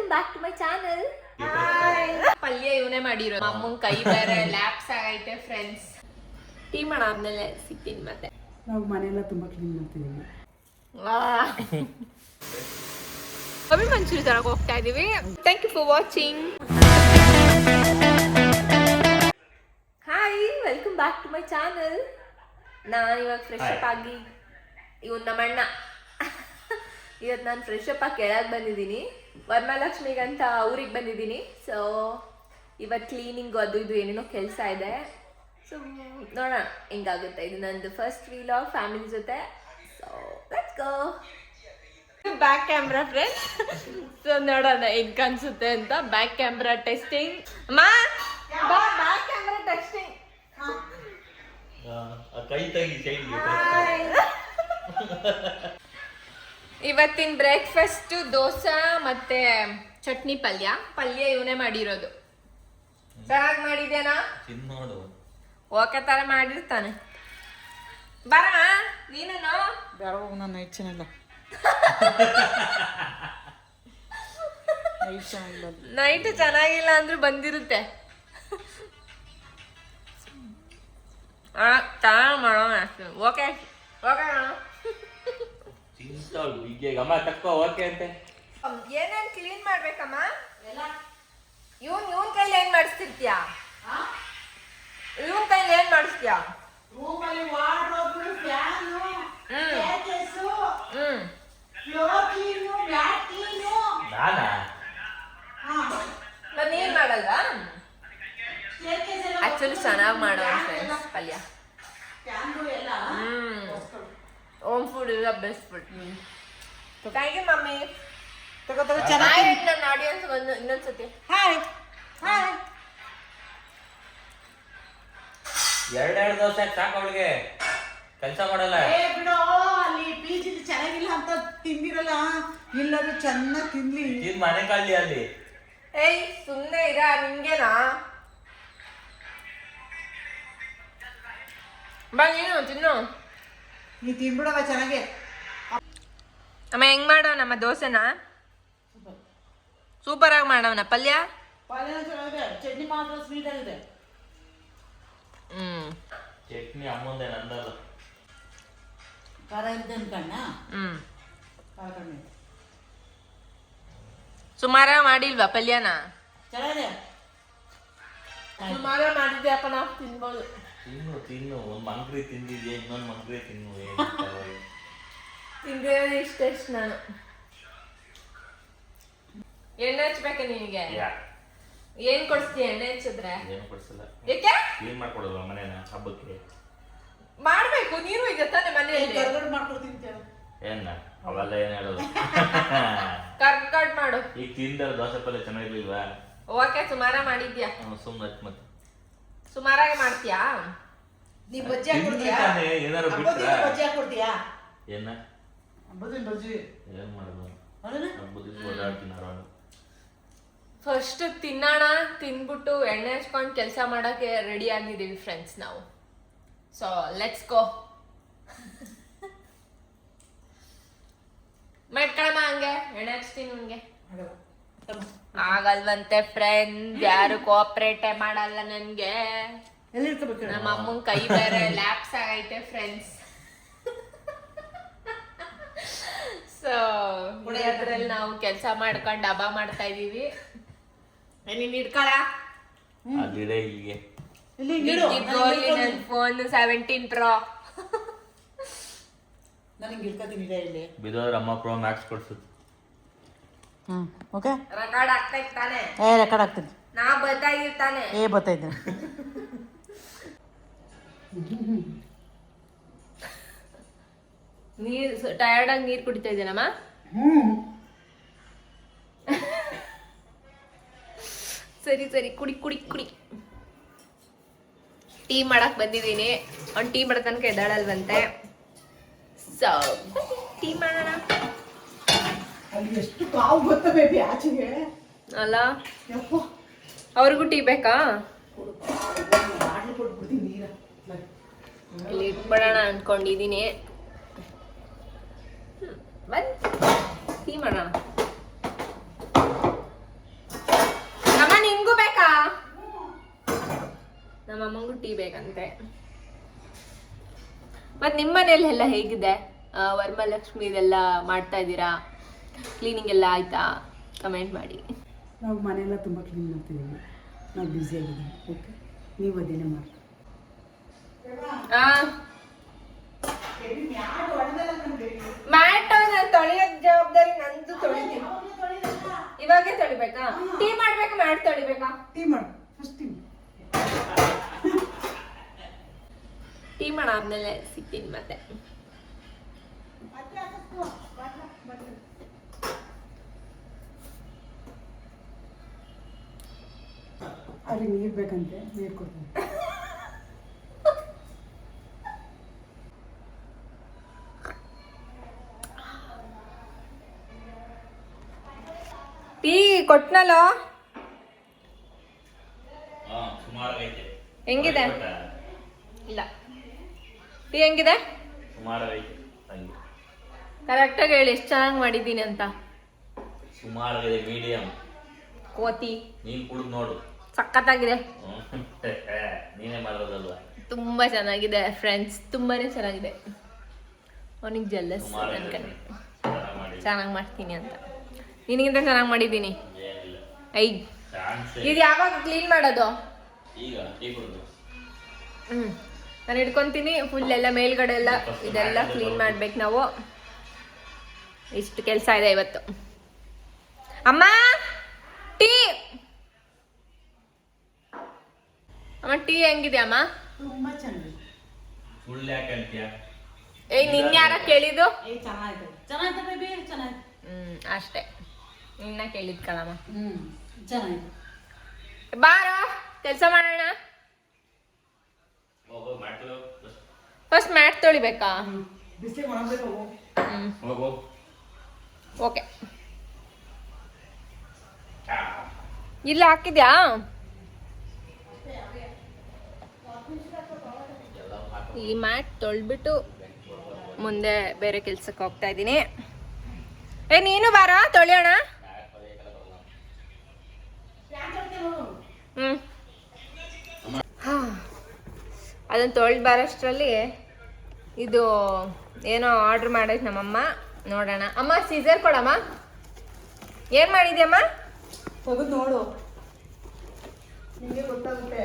Welcome back to my channel. Hi. ಪಲ್ಯ ಇವನೇ ಮಾಡಿರೋ. ಅಮ್ಮನ ಕೈ ಬೇರೆ ಲ್ಯಾಪ್ಸ್ ಆಗೈತೆ ಫ್ರೆಂಡ್ಸ್. ಟೀ ಮಾಡಾದ್ಮೇಲೆ ಸಿಗ್ತೀನಿ ಮತ್ತೆ. ನಾವು ಮನೆಯೆಲ್ಲ ತುಂಬಾ ಕ್ಲೀನ್ ಮಾಡ್ತಿದ್ದೀವಿ. ಗೋಬಿ ಮಂಚೂರಿ ತರಕ್ಕೆ ಹೋಗ್ತಾ ಇದೀವಿ. Thank you for watching. Hi, welcome back to my channel. ನಾನು ಇವಾಗ ಫ್ರೆಶ್ ಅಪ್ ಆಗಿ ಇವತ್ತು ನಮ್ಮಣ್ಣ ಇವತ್ತು ನಾನು ಫ್ರೆಶ್ ಅಪ್ ಆಗಿ ಕೆಳಗೆ ಬಂದಿದ್ದೀನಿ. ವರಮಹಾಲಕ್ಷ್ಮಿಗಂತ ಊರಿಗೆ ಬಂದಿದ್ದೀನಿ. ಸೊ ಇವತ್ತು ಕ್ಲೀನಿಂಗು ಅದು ಇದು ಏನೇನೋ ಕೆಲಸ ಇದೆ. ಸೊ ನೋಡೋಣ ಹೆಂಗಾಗುತ್ತೆ. ಇದು ನಂದು ಫಸ್ಟ್ ವ್ಲಾಗ್ ಫ್ಯಾಮಿಲಿ ಜೊತೆ. So let's go. Back camera friends. So ನೋಡೋಣ ಹೆಂಗ್ ಅನ್ಸುತ್ತೆ ಅಂತ. Back camera testing. Back camera testing. ಇವತ್ತಿನ ಬ್ರೇಕ್ಫಾಸ್ಟ್ ದೋಸೆ ಮತ್ತೆ ಚಟ್ನಿ ಪಲ್ಯ ಇವನೇ ಮಾಡಿರೋದು. ಚೆನ್ನಾಗಿ ಮಾಡಿದೇನಾ? ಓಕೆ ತರ ಮಾಡಿರ್ತಾನೆ. ಬರ ನೀನು ನಾನು ಹೆಚ್ಚಿನಲ್ಲ ನೈಟ್ ಚೆನ್ನಾಗಿಲ್ಲ ಅಂದ್ರೂ ಬಂದಿರುತ್ತೆ. ಚೆನ್ನಾಗಿ ಮಾಡೋಣ ಅಷ್ಟು. ಓಕೆ ಓಕೆ ಏನೇನ್ ಕ್ಲೀನ್ ಮಾಡ್ಬೇಕಮ್ಮ? ಇವನ್ ಕೈಲಿ ಏನ್ ಮಾಡಿಸ್ತಿರ್ತೀಯಾ? ಇವನ್ ಕೈಲಿ ಏನ್ ಮಾಡಿಸ್ತೀಯಾ? ನೀನ್ ಮಾಡಲ್ವಾ? ಆಕ್ಚುಲಿ ಚೆನ್ನಾಗಿ ಮಾಡೋ ಫ್ರೆಂಡ್ಸ್ ಪಲ್ಯ. Home food is the best food. Thank you mummy. ನನ್ನ ಆಡಿಯನ್ಸ್ ಇನ್ನೊಂದ್ಸತಿ ಹಾಯ್ ಹಾಯ್. ಎರಡೆರಡು ದೋಸೆ ಸಾಕು ಅವಳಿಗೆ, ಕೆಲಸ ಮಾಡಲ್ಲ. ಬಿಡೋ, ಅಲ್ಲಿ ಪಿಜಿ ಚೆನ್ನಾಗಿಲ್ಲ ಅಂತ ತಿಂದಿರಲ್ಲ. ಇಲ್ಲರೂ ಚೆನ್ನಾಗಿ ತಿನ್ಲಿ. ತಿನ್ ಮನೆ ಕಾಲಿ ಅಲ್ಲಿ. ಏಯ್ ಸುಮ್ಮನೆ ಇರ. ನಿಂಗೇನಾ? ಬಾ ನೀನು ತಿನ್ನು. ನೀ ತಿನ್ಬಿಡವ ಚೆನ್ನಾಗಿ. ಅಮ್ಮ ಹೆಂಗ್ ಮಾಡೋ ನಮ್ಮ ದೋಸೆನ? ಸೂಪರ್ ಆಗಿ ಮಾಡವನ. ಪಲ್ಯ ಚೆನ್ನಾಗಿದೆ, ಚಟ್ನಿ ಮಾತ್ರ ಸ್ವೀಟ್ ಆಗಿದೆ. ಚಟ್ನಿ ಅಮ್ಮಂದೆ ನಂದಲ್ಲ. ಖಾರ ಇರುತ್ತೆ ಅನ್ಕಣ್ಣ. ಖಾರ ಕಮ್ಮಿ. ಸುಮಾರಾಗಿ ಮಾಡಿಲ್ವಾ ಪಲ್ಯನ? ಚೆನ್ನಾಗಿದೆ. ಸುಮಾರಾಗಿ ಮಾಡಿದ್ಯಪ್ಪ, ನಾವು ತಿನ್ಬೋದು. ತಿನ್ನು ಒಂದು ಮಂಕ್ರಿ ತಿಂದಿದ್ಯಾ, ಇನ್ನೊಂದು ಮಂಕ್ರಿ ತಿನ್ನು. ತಿಂದಿರೋದು ಇಷ್ಟೆಷ್ಟು ನಾನು. ಎಣ್ಣೆ ಹಚ್ಬೇಕ ನಿನಗೆ? ಏನ್ ಕೊಡ್ಸ್ತೀಯ ಎಣ್ಣೆ ಹಚ್ಚಿದ್ರೆ? ಏನು ಕೊಡ್ಸಲ್ಲ. ಯಾಕೆ? ಕ್ಲೀನ್ ಮಾಡ್ಕೊಡಲ್ವ ಮನೇನ ಹಬ್ಬಕ್ಕೆ? ಮಾಡ್ಬೇಕು. ನೀನು ಇದೆ ತಾನೆ ಮನೆಯಲ್ಲಿ. ಕರ್ಗಡ್ ಮಾಡ್ಕೊಡ್ತೀನಿ. ಏನ ಅವೆಲ್ಲ ಏನ್ ಹೇಳೋದು. ಕರ್ಗಡ್ ಮಾಡು. ಈಗ ತಿಂದ ದೋಸೆ ಪಲ್ಯ ಚೆನ್ನಾಗಿರ್ಲಿಲ್ವಾ? ಓಕೆ ಸುಮಾರ ಮಾಡಿದ್ಯಾ? ಸುಮ್ಮನೆ ಮತ್ತೆ ಸುಮಾರಾಗಿ ಮಾಡ್ತೀಯಾ? ನೀ ಬಜ್ಜಿ ಹಾಕೊಡ್ತೀಯಾ? ಏನಾರು ಬಜ್ಜಿ ಹಾಕೊಡ್ತೀಯಾ? ಏನ ಬಜ್ಜಿ ಏನ್ ಮಾಡೋದು? ಹಬ್ಬದಿನ ಓಡಾಡ್ತೀನಿ ಆರಾಮ. ಫಸ್ಟ್ ತಿನ್ನೋಣ, ತಿನ್ಬಿಟ್ಟು ಎಣ್ಣೆ ಹಚ್ಕೊಂಡು ಕೆಲಸ ಮಾಡಕ್ಕೆ ರೆಡಿ ಆಗಿದ್ದೀವಿ ಫ್ರೆಂಡ್ಸ್ ನಾವು. So let's go. ಮಾಡ್ಕೊಳಮ್ಮ ಹಂಗೆ. ಎಣ್ಣೆ ಹಚ್ತೀನಿ ನಿಮ್ಗೆ. ಆಗಲ್ವಂತೆ ಫ್ರೆಂಡ್ಸ್, ಯಾರು ಕೋಆಪರೇಟೇ ಮಾಡಲ್ಲ ನನ್ಗೆ. ನಮ್ಮ ಅಮ್ಮನ ಕೈ ಬೇರೆ ಲ್ಯಾಪ್ಸ್ ಆಗೈತೆ ಫ್ರೆಂಡ್ಸ್. ಸೊ ಅದ್ರಲ್ಲಿ ನಾವು ಕೆಲಸ ಮಾಡ್ಕೊಂಡು ಡಬ್ಬ ಮಾಡ್ತಾ ಇದೀವಿ. ನೀನ್ ಇಟ್ಕೊಳ. ಅದಿಡೆ ಇಲ್ಲಿಗೆ ನನ್ನ ಫೋನ್ 17 Pro. ನನಗೆ ಇಟ್ಕೊತೀನಿ ಇಲ್ಲಿ. ಬಿದೋದ್ರ ಅಮ್ಮ ಪ್ರೋ ಮ್ಯಾಕ್ಸ್ ಕೊಡ್ಸುತ್ತೆ. ಓಕೆ ರೆಕಾರ್ಡ್ ಆಗ್ತೈತೆ ತಾನೆ? ರೆಕಾರ್ಡ್ ಆಗ್ತೀನಿ. ನಾ ಬರ್ತಾಯಿರ್ತಾನೆ. ಬರ್ತಾಯಿದ್ದೀನಿ. ನೀರು ಟಯರ್ಡ್ ಆಗಿ ನೀರು ಕುಡಿತಾ ಇದ್ದೇನಮ್ಮ? ಸರಿ ಸರಿ ಕುಡಿ ಕುಡಿ ಕುಡಿ. ಟೀ ಮಾಡಕ್ ಬಂದಿದ್ದೀನಿ. ಅವ್ನು ಟೀ ಮಾಡೋ ತನಕ ಎದ್ದಾಳಲ್ವಂತೆ. ಸೊ ಟೀ ಮಾಡೋಣ. ಅಲ್ಲಿ ಎಷ್ಟು ಕಾವು ಬರ್ತವೆ ಆಚೆಗೆ ಅಲ್ಲ? ಅವ್ರಿಗೂ ಟೀ ಬೇಕಾ? ಇಲ್ಲಿ ಇಟ್ಬಿಡೋಣ ಅನ್ಕೊಂಡಿದೀನಿ. ಬನ್ನಿ ಟೀ ಮಾಡೋಣ. ಟೀ ಬೇಕಂತೆ. ಮತ್ತು ನಿಮ್ಮ ಮನೆಯಲ್ಲೆಲ್ಲ ಹೇಗಿದೆ? ವರಮಹಾಲಕ್ಷ್ಮಿದೆಲ್ಲ ಮಾಡ್ತಾ ಇದ್ದೀರಾ? ಕ್ಲೀನಿಂಗ್ ಎಲ್ಲ ಆಯಿತಾ? ಕಮೆಂಟ್ ಮಾಡಿ. ನಾವು ಮನೆಯೆಲ್ಲ ತುಂಬ ಕ್ಲೀನ್ ಮಾಡ್ತಿದ್ದೀವಿ. ನಾವು ಬ್ಯುಸಿಯಾಗಿದ್ದೀವಿ. ಓಕೆ, ನೀವು ಅದೇನೇ ಮಾಡಿ. ಮ್ಯಾಟ್ ನಾನು ತೊಳೆಯೋದ್ ಜವಾಬ್ದಾರಿ ನಂದು. ತೊಳಿತೀನಿ ಇವಾಗೇ. ತೊಳಿಬೇಕಾ? ಟೀ ಮಾಡ್ಬೇಕಾ ಮ್ಯಾಟ್ ತೊಳಿಬೇಕಾ? ಟೀ ಮಾಡು ಫಸ್ಟ್. ಟೀ ಮಾಡಾದ್ಮೇಲೆ ಸಿಗ್ತೀನಿ ಮತ್ತೆ. ಅಲ್ಲಿ ನೀರು ಬೇಕಂತೆ, ನೀರು ಕೊಡ್ತೀನಿ. ಟೀ ಕೊಟ್ನಲ್ಲೋ. ಸುಮಾರಾಗೈತೆ. ಹೆಂಗಿದೆ? ಇಲ್ಲ, ಟೀ ಹೆಂಗಿದೆ? ಸುಮಾರಾಗೈತೆ. ಕರೆಕ್ಟಾಗಿ ಹೇಳಿ ಎಷ್ಟು ಚೆನ್ನಾಗಿ ಮಾಡಿದ್ದೀನಿ ಅಂತ. ಸುಮಾರಾಗಿದೆ, ಮೀಡಿಯಂ. ಕೋತಿ ನೀನ್ ಕುಡಿದು ನೋಡು, ಸಖತ್ತಾಗಿದೆ. ನೀನೇ ಮಾಡೋದಲ್ವ? ತುಂಬ ಚೆನ್ನಾಗಿದೆ ಫ್ರೆಂಡ್ಸ್, ತುಂಬಾನೇ ಚೆನ್ನಾಗಿದೆ. ಅವನಿಗೆ ಜೆಲ್ಲಸ್ ನನ್ನ ಕಡೆ ಚೆನ್ನಾಗಿ ಮಾಡ್ತೀನಿ ಅಂತ. ನಿನಗಿಂತ ಚೆನ್ನಾಗಿ ಮಾಡಿದ್ದೀನಿ. ಐ ಇದು ಯಾವಾಗ ಕ್ಲೀನ್ ಮಾಡೋದು? ಈಗ ಟೀ ಕುಡಿದು. ನಾನು ಇಟ್ಕೊತೀನಿ ಫುಲ್ ಎಲ್ಲ ಮೇಲ್ಗಡೆ ಎಲ್ಲ ಇದೆಲ್ಲ ಕ್ಲೀನ್ ಮಾಡ್ಬೇಕು ನಾವು. ಇಷ್ಟು ಕೆಲಸ ಇದೆ ಇವತ್ತು. ಅಮ್ಮ ಟೀ. ಅಮ್ಮ ಟೀ ಹೆಂಗಿದೆ ಅಮ್ಮ? ತುಂಬ ಚೆನ್ನಾಗಿದೆ. ಸುಳ್ಳು ಯಾಕೆ ಅಂತೀಯ? ಏಯ್ ನಿನ್ ಯಾರ ಕೇಳಿದ್ದು? ಚೆನ್ನಾಗಿದೆ, ಚೆನ್ನಾಗಿದೆ ಬೇಬಿ, ಚೆನ್ನಾಗಿದೆ. ಅಷ್ಟೇ, ನಿನ್ನ ಕೇಳಿದ್ ಕಣಮ್ಮ. ಚೆನ್ನಾಗಿದೆ. ಬಾರೋ ಕೆಲಸ ಮಾಡೋಣ. ಫಸ್ಟ್ ಮ್ಯಾಟ್ ತೊಳಿಬೇಕಾ? ಬಿಸಿಲಿಗೆ ಒಣಗಬೇಕು. ಓಕೆ, ಇಲ್ಲ ಹಾಕಿದ್ಯಾ? ಈ ಮ್ಯಾಟ್ ತೊಳ್ಬಿಟ್ಟು ಮುಂದೆ ಬೇರೆ ಕೆಲ್ಸಕ್ಕೆ ಹೋಗ್ತಾ ಇದ್ದೀನಿ. ನೀನು ಬಾರ ತೊಳೆಯೋಣ. ಅದನ್ನು ತೊಳೆದು ಬರೋಷ್ಟರಲ್ಲಿ ಇದು ಏನೋ ಆರ್ಡ್ರ್ ಮಾಡೈತೆ ನಮ್ಮಮ್ಮ. ನೋಡೋಣ. ಅಮ್ಮ ಸೀಸರ್ ಕೊಡಮ್ಮ. ಏನು ಮಾಡಿದ್ಯಮ್ಮ? ತೆಗೆದು ನೋಡು, ನಿಮಗೆ ಗೊತ್ತಾಗುತ್ತೆ.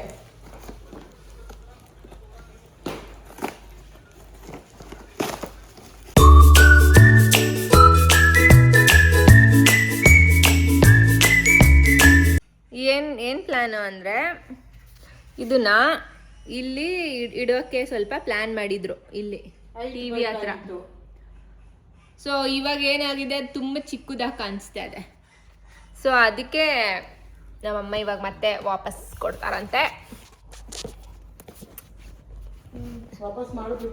ಏನು ಪ್ಲ್ಯಾನು ಅಂದರೆ ಇದನ್ನ ಇಲ್ಲಿ ಇಡೋಕ್ಕೆ ಸ್ವಲ್ಪ ಪ್ಲ್ಯಾನ್ ಮಾಡಿದ್ರು ಇಲ್ಲಿ ಟಿ ವಿ ಹತ್ರ. ಸೊ ಇವಾಗ ಏನಾಗಿದೆ, ತುಂಬ ಚಿಕ್ಕದಾಗಿ ಕಾಣಿಸ್ತಾ ಇದೆ. ಸೊ ಅದಕ್ಕೆ ನಮ್ಮಮ್ಮ ಇವಾಗ ಮತ್ತೆ ವಾಪಸ್ ಕೊಡ್ತಾರಂತೆ. ವಾಪಸ್ ಮಾಡೋದು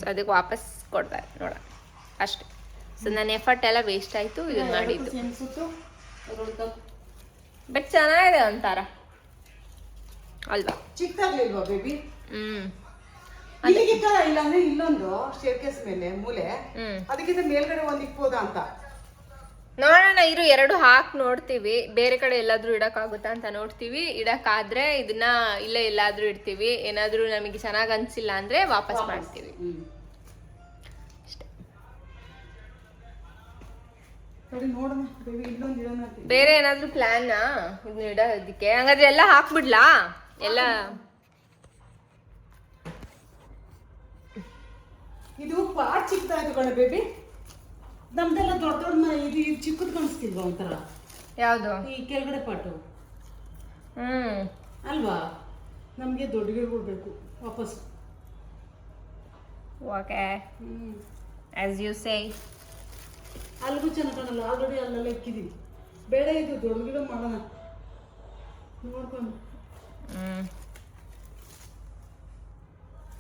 ಸೊ ಅದಕ್ಕೆ ವಾಪಸ್ ಕೊಡ್ತಾರೆ ನೋಡ ಅಷ್ಟೇ. ಸೊ ನನ್ನ ಎಫರ್ಟ್ ಎಲ್ಲ ವೇಸ್ಟ್ ಆಯಿತು ಇದನ್ನು ಮಾಡಿದ್ದು. ಬಟ್ ಚೆನ್ನಾಗಿದೆ ಒಂಥರ ಅಲ್ವಾ? ಚಿಕ್ಕದಾಗ್ಲಿಲ್ವಾ ಬೇಬಿ? ಇಲ್ಲಿಗಿತ್ತ ಇಲ್ಲಾಂದ್ರೆ ಇಲ್ಲೊಂದು ಸ್ಟೇರ್ಕೇಸ್ ಮೇಲೆ ಮೂಲೆ, ಅದಕ್ಕಿಂತ ಮೇಲ್ಗಡೆ ಒಂದ್ ಇಕ್ಬೋದಾ ಅಂತ ನೋಡೋಣ. ಇರು, ಎರಡು ಹಾಕಿ ನೋಡ್ತೀವಿ. ಬೇರೆ ಕಡೆ ಎಲ್ಲಾದ್ರೂ ಇಡಕ್ಕಾಗುತ್ತಾ ಅಂತ ನೋಡ್ತೀವಿ. ಇಡಕ್ಕಾದ್ರೆ ಇದನ್ನ ಇಲ್ಲೇ ಎಲ್ಲಾದ್ರೂ ಇಡ್ತೀವಿ. ಏನಾದ್ರೂ ನಮಗೆ ಚೆನ್ನಾಗಿ ಅನ್ಸಿಲ್ಲ ಅಂದ್ರೆ ವಾಪಸ್ ಮಾಡ್ತೀವಿ ಅಷ್ಟೇ. ನೋಡೋಣ ಬೇಬಿ, ಇಲ್ಲೊಂದು ಇಡೋಣ. ಬೇರೆ ಏನಾದ್ರೂ ಪ್ಲಾನ್ ಇದನ್ನ ಇಡೋದಕ್ಕೆ? ಹಂಗಾದ್ರೆ ಎಲ್ಲ ಹಾಕ್ಬಿಡ್ಲಾ ಎಲ್ಲ? ಇದು ಪಾಟ್ ಚಿಕ್ಕದಾಯ್ತು ಕಣ ಬೇಬಿ. ನಮ್ದೆಲ್ಲ ದೊಡ್ಡ ದೊಡ್ಡ ಮನೆ, ಇದು ಚಿಕ್ಕದು ಕಾಣಿಸ್ತಿಲ್ವಾ ಒಂಥರ? ಯಾವುದು? ಈ ಕೆಳಗಡೆ ಪಾಟು ಅಲ್ವಾ? ನಮಗೆ ದೊಡ್ಡ ಗಿಡಗಳು ಬೇಕು ವಾಪಸ್. Okay, as you say. ಅಲ್ಲಿಗೂ ಚೆನ್ನಾಗಿ ಕಾಣಲ್ಲ, ಆಲ್ರೆಡಿ ಅಲ್ಲೆಲ್ಲ ಇಕ್ಕಿದೀವಿ. ಬೇಡ, ಇದು ದೊಡ್ಡ ಗಿಡ ಮಾಡೋಣ ನೋಡ್ಕೊಂಡು.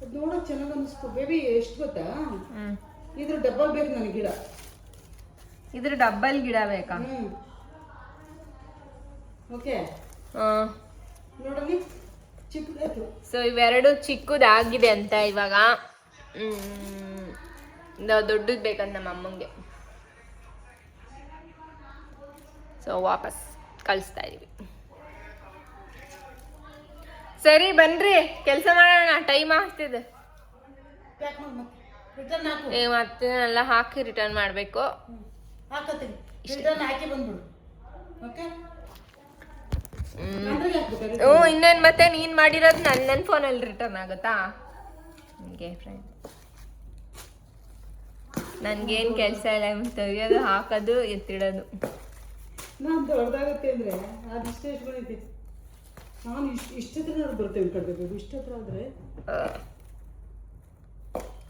ಅದು ನೋಡೋಕೆ ಚೆನ್ನಾಗಿ ಅನ್ನಿಸ್ತು ಬೇಬಿ. ಎಷ್ಟು ಗೊತ್ತಾ, ಇದ್ರ ಡಬ್ಬಲ್ ಬೇಕು ನನಗೆ ಗಿಡ. ಇದ್ರ ಡಬ್ಬಲ್ ಗಿಡ ಬೇಕಾ? ಓಕೆ, ನೋಡಲಿ ಚಿಕ್ಕದಾಯ್ತು. ಸೊ ಇವೆರಡು ಚಿಕ್ಕದಾಗಿದೆ ಅಂತ ಇವಾಗ. ದೊಡ್ಡದು ಬೇಕಂತ ನಮ್ಮ ಅಮ್ಮಂಗೆ. ಸೊ ವಾಪಸ್ ಕಳಿಸ್ತಾ ಇದೀವಿ. ಸರಿ ಬನ್ರಿ ಕೆಲಸ ಮಾಡೋಣ, ಟೈಮ್ ಆಗ್ತಿದೆ. ಪ್ಯಾಕ್ ಮಾಡಿ ಮತ್ತೆ ರಿಟರ್ನ್ ಹಾಕು. ಮತ್ತೆ ಎಲ್ಲ ಹಾಕಿ ರಿಟರ್ನ್ ಮಾಡಬೇಕು. ಹಾಕತ್ತೀನಿ, ರಿಟರ್ನ್ ಹಾಕಿ ಬಂದ್ಬಿಡು. ಓಕೆ, ಇನ್ನೇನು ಮತ್ತೆ ನೀನು ಮಾಡಿರೋದು ನನ್ನ ಫೋನಲ್ಲಿ ರಿಟರ್ನ್ ಆಗುತ್ತಾ? ಹಂಗೆ ಫ್ರೆಂಡ್, ನನಗೇನು ಕೆಲಸ ಇಲ್ಲ, ತೆಗಿಯೋದು ಹಾಕೋದು ಎತ್ತಿಡೋದು. ನಾನು ದೊಡ್ಡದಾಗುತ್ತೆ ಅಂದರೆ ಅದು ಇಷ್ಟ ಬಂದೈತಿ. ನಾನು ಇಷ್ಟತ್ರ ಬರ್ತೇವೆ ಕಟ್ಬೇಕು. ಇಷ್ಟತ್ರ ಆದರೆ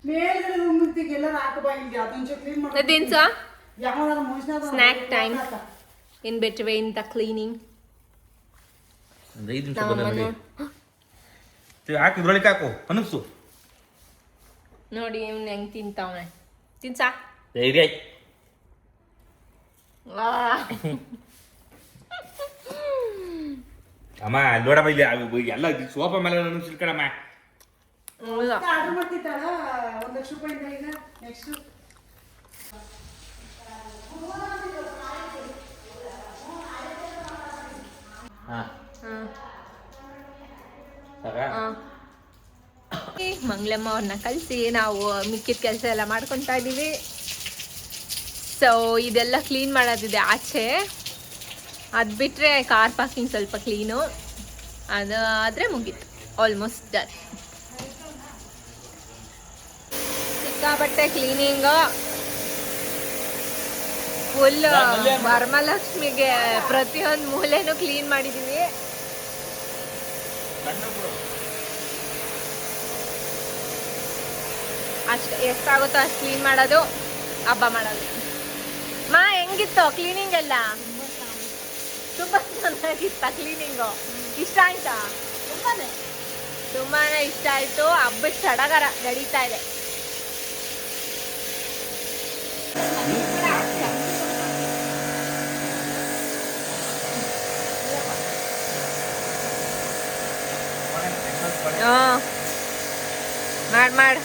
ಮೇಲ್ಗಡೆ ರೂಮಿಗೆ ಎಲ್ಲರೂ ಹಾಕಬಾಗಿಲ್ಗೆ ಅದೊಂದು ಕ್ಲೀನ್ ಮಾಡಿ ದಿನಸ ಯಾವಾಗ ಮನುಷ್ಯನ snack time in between the cleaning. 5 ನಿಮಿಷ ಬಂದ ಹಾಕು, ಇದ್ರೊಳಗೆ ಹಾಕು ಅನಿಸ್ತು. ನೋಡಿ ಇವ್ನು ಹೆಂಗ್ ತಿಂತಾವನೆ. ತಿನ್ಸಾ ಧೈರ್ಯ ಅಮ್ಮ ನೋಡಮ್ಮ, ಇಲ್ಲಿ ಎಲ್ಲ ಸೋಫಾ ಮೇಲೆ ಸಿಲ್ಕಡಮ್ಮ. ಆರ್ಡರ್ ಮಾಡ್ತಿದ್ದಾಳ ₹1,00,000 ಈಗ ನೆಕ್ಸ್ಟ್. ಮಂಗಳಮ್ಮ ಅವ್ರನ್ನ ಕಳಿಸಿ ನಾವು ಮಿಕ್ಕಿದ ಕೆಲಸ ಎಲ್ಲ ಮಾಡ್ಕೊತಾ ಇದ್ದೀವಿ. ಸೊ ಇದೆಲ್ಲ ಕ್ಲೀನ್ ಮಾಡೋದಿದೆ ಆಚೆ. ಅದು ಬಿಟ್ಟರೆ ಕಾರ್ ಪಾರ್ಕಿಂಗ್ ಸ್ವಲ್ಪ ಕ್ಲೀನು, ಅದು ಆದರೆ ಮುಗೀತು, ಆಲ್ಮೋಸ್ಟ್ ಡನ್. ಸಿಕ್ಕಾಪಟ್ಟೆ ಕ್ಲೀನಿಂಗು ಫುಲ್. ವರಮಹಾಲಕ್ಷ್ಮಿಗೆ ಪ್ರತಿಯೊಂದು ಮೂಲೆನೂ ಕ್ಲೀನ್ ಮಾಡಿದ್ದೀವಿ. ಅಷ್ಟು ಎಷ್ಟಾಗುತ್ತೋ ಅಷ್ಟು ಕ್ಲೀನ್ ಮಾಡೋದು, ಹಬ್ಬ ಮಾಡೋದು. ಮಾ ಹೆಂಗಿತ್ತು ಕ್ಲೀನಿಂಗ್ ಎಲ್ಲ? ತುಂಬ ಚೆನ್ನಾಗಿತ್ತ ಕ್ಲೀನಿಂಗು? ಇಷ್ಟ ಆಯ್ತಾ? ತುಂಬಾನೇ ಇಷ್ಟ ಆಯ್ತು. ಹಬ್ಬದ ಸಡಗರ ನಡೀತಾ ಇದೆ. ಮಾಡು.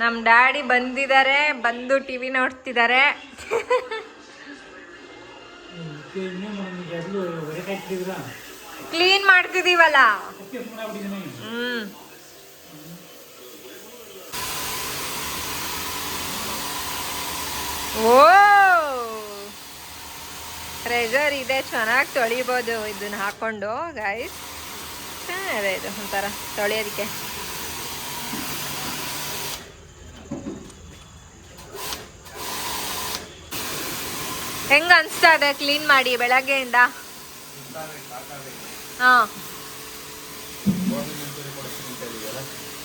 ನಮ್ಮ ಡ್ಯಾಡಿ ಬಂದಿದ್ದಾರೆ, ಬಂದು ಟಿವಿ ನೋಡ್ತಿದ್ದಾರೆ. ಕ್ಲೀನ್ ಮಾಡ್ತಿದೀವಲ್ಲ. ಓ ಟ್ರೆಜರ್ ಇದೆ, ಚೆನ್ನಾಗಿ ತೊಳಿಬೋದು ಇದನ್ನ ಹಾಕೊಂಡು ಗೈಸ್. ಚೆನ್ನಾಗಿದೆ ಇದು ಒಂಥರ ತೊಳೆಯೋದಕ್ಕೆ. ಹೆಂಗ ಅನ್ಸ್ತಾ ಇದೆ ಕ್ಲೀನ್ ಮಾಡಿ ಬೆಳಗ್ಗೆಯಿಂದ? ಹಾಂ,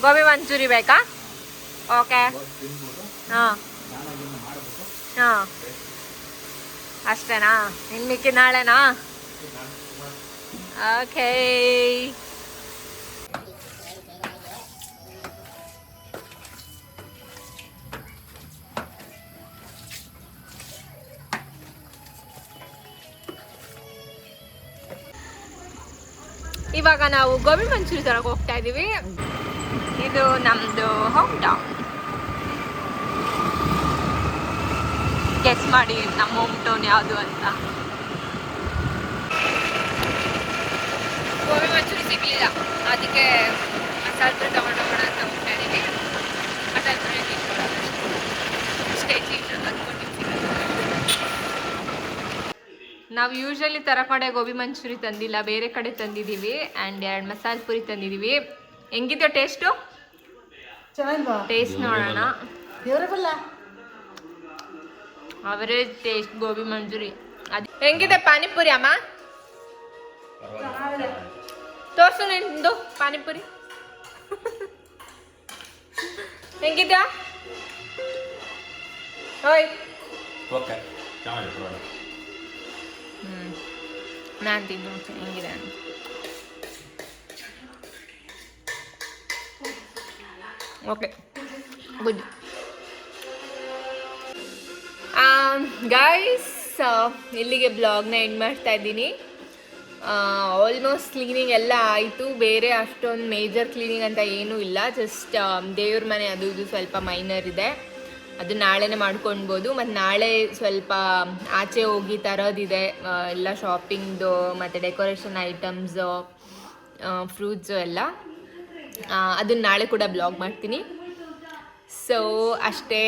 ಗೋಬಿ ಮಂಚೂರಿ ಬೇಕಾ? ಓಕೆ. ಹಾಂ ಹಾಂ, ಅಷ್ಟೇನಾ? ಇನ್ನು ಮಿಕ್ಕಿ ನಾಳೆನಾ? ಓಕೆ. ಇವಾಗ ನಾವು ಗೋಬಿ ಮಂಚೂರಿ ತರಕ್ಕೆ ಹೋಗ್ತಾ ಇದೀವಿ. ಇದು ನಮ್ದು ಹೋಮ್ ಟೌನ್. ಗೆಸ್ ಮಾಡಿ ನಮ್ಮ ಹೋಮ್ ಟೌನ್ ಯಾವುದು ಅಂತ. ಗೋಬಿ ಮಂಚೂರಿ ಸಿಗ್ಲಿಲ್ಲ, ಅದಕ್ಕೆ ಮಸಾಲೆ ಪುರಿ ತಗೊಂಡು ಹೋಗೋಣ ಅಂತ ಹೋಗ್ತಾ ಇದೀವಿ. ಮಸಾಲೆ ಪುರಿ ನಾವು ಯೂಶಲಿ ತರ ಕಡೆ ಗೋಬಿ ಮಂಚೂರಿ ತಂದಿಲ್ಲ, ಬೇರೆ ಕಡೆ ತಂದಿದ್ದೀವಿ. ಆ್ಯಂಡ್ 2 ಮಸಾಲೆ ಪುರಿ ತಂದಿದ್ದೀವಿ. ಹೆಂಗಿದೆಯೋ ಟೇಸ್ಟು? ಚೆನ್ನಾಗಿಲ್ವಾ? ಟೇಸ್ಟ್ ನೋಡೋಣ. ದೇವರಬಲ್ಲ ಅವರೇಜ್ ಟೇಸ್ಟ್ ಗೋಬಿ ಮಂಚೂರಿ. ಅದು ಹೆಂಗಿದೆ ಪಾನಿಪುರಿ ಅಮ್ಮ? ತೋರ್ಸು ನಿಂದು ಪಾನಿಪುರಿ ಹೆಂಗಿದ್ಯಾ? ಓಯ್ ಓಕೆ, ನಾನು ತಿಂದು ಹೆಂಗಿದೆ ಅಂತ. Okay, good. ಗೈಸ್, ಇಲ್ಲಿಗೆ ಬ್ಲಾಗ್ನ ಎಂಡ್ ಮಾಡ್ತಾ ಇದ್ದೀನಿ. ಆಲ್ಮೋಸ್ಟ್ ಕ್ಲೀನಿಂಗ್ ಎಲ್ಲ ಆಯಿತು. ಬೇರೆ ಅಷ್ಟೊಂದು ಮೇಜರ್ ಕ್ಲೀನಿಂಗ್ ಅಂತ ಏನೂ ಇಲ್ಲ. ಜಸ್ಟ್ ದೇವ್ರ ಮನೆ ಅದು ಇದು ಸ್ವಲ್ಪ ಮೈನರ್ ಇದೆ. ಅದು ನಾಳೆನೇ ಮಾಡ್ಕೊಳ್ಬೋದು. ಮತ್ತು ನಾಳೆ ಸ್ವಲ್ಪ ಆಚೆ ಹೋಗಿ ತರೋದಿದೆ, ಎಲ್ಲ ಶಾಪಿಂಗ್ದು ಮತ್ತು ಡೆಕೋರೇಷನ್ ಐಟಮ್ಸು, ಫ್ರೂಟ್ಸು ಎಲ್ಲ. ಅದನ್ನ ನಾಳೆ ಕೂಡ ಬ್ಲಾಗ್ ಮಾಡ್ತೀನಿ. ಸೊ ಅಷ್ಟೇ.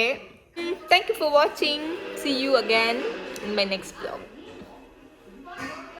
Thank you for watching. See you again in my next blog.